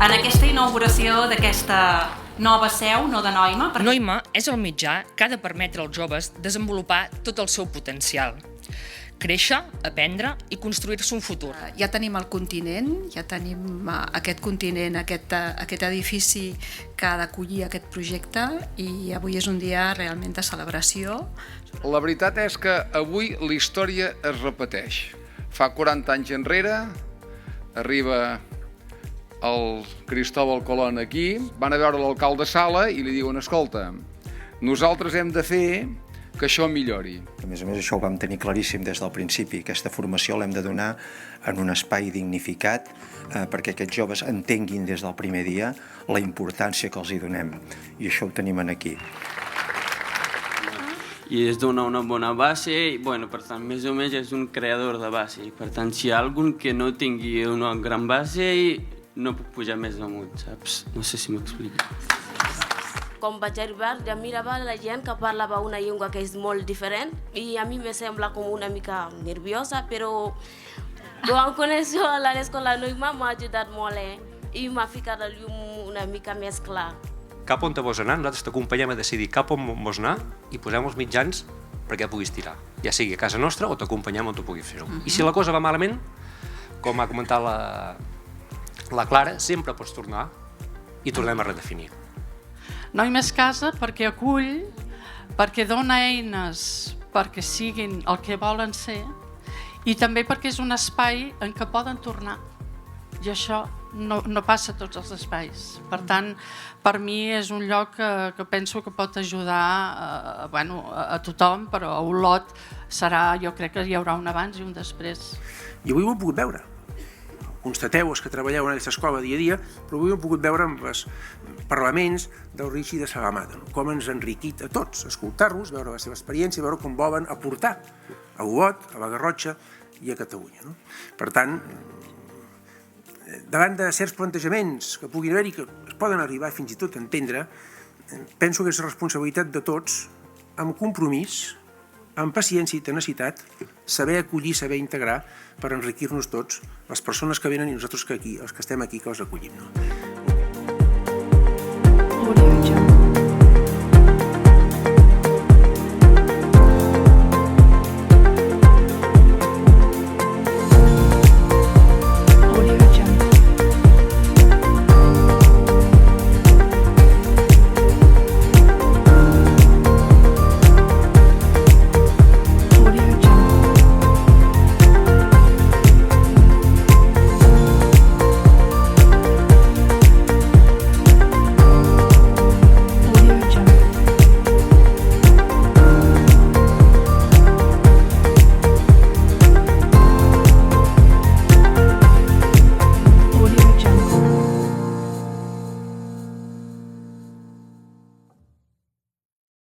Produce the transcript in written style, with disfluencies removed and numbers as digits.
en aquesta inauguració d'aquesta nova seu, no de Noima. Noima és el mitjà que ha de permetre als joves desenvolupar tot el seu potencial. Créixer, aprendre i construir-se un futur. Ja tenim el continent, ja tenim aquest continent, aquest edifici que ha d'acollir aquest projecte i avui és un dia realment de celebració. La veritat és que avui la història es repeteix. Fa 40 anys enrere arriba el Cristóbal Colón aquí, van a veure l'alcalde Sala i li diuen: escolta, nosaltres hem de fer que això millori. A més, això ho vam tenir claríssim des del principi. Aquesta formació l'hem de donar en un espai dignificat perquè aquests joves entenguin des del primer dia la importància que els hi donem. I això ho tenim aquí. I es dona una bona base i, per tant, més o menys és un creador de base. Per tant, si hi ha algun que no tingui una gran base, no puc pujar més amunt, saps? No sé si m'explico. Quan vaig arribar, ja mirava la gent que parlava una llengua que és molt diferent i a mi me sembla com una mica nerviosa, però quan coneixo l'escola Noima m'ha ajudat molt i m'ha ficat el llum una mica més clar. Cap on te vols anar, nosaltres t'acompanyem a decidir cap on vols anar i posem els mitjans perquè puguis tirar, ja sigui a casa nostra o t'acompanyem on tu puguis fer-ho. I si la cosa va malament, com ha comentat la Clara, sempre pots tornar i tornem a redefinir. Noima és casa perquè acull, perquè dona eines perquè siguin el que volen ser i també perquè és un espai en què poden tornar. I això no passa a tots els espais. Per tant, per mi és un lloc que penso que pot ajudar a tothom, però a Olot jo crec que hi haurà un abans i un després. I avui ho hem pogut veure. Constateu els que treballeu en aquesta escola dia a dia, però avui ho hem pogut veure amb els parlaments del Rishi de Sagamata, com ens ha enriquit a tots, escoltar-los, veure la seva experiència, veure com volen aportar a Olot, a la Garrotxa i a Catalunya. Per tant, davant de certs plantejaments que puguin haver i que es poden arribar fins i tot a entendre, penso que és responsabilitat de tots, amb compromís, amb paciència i tenacitat, saber acollir, saber integrar per enriquir-nos tots, les persones que venen i nosaltres que aquí, els que estem aquí, que els acollim.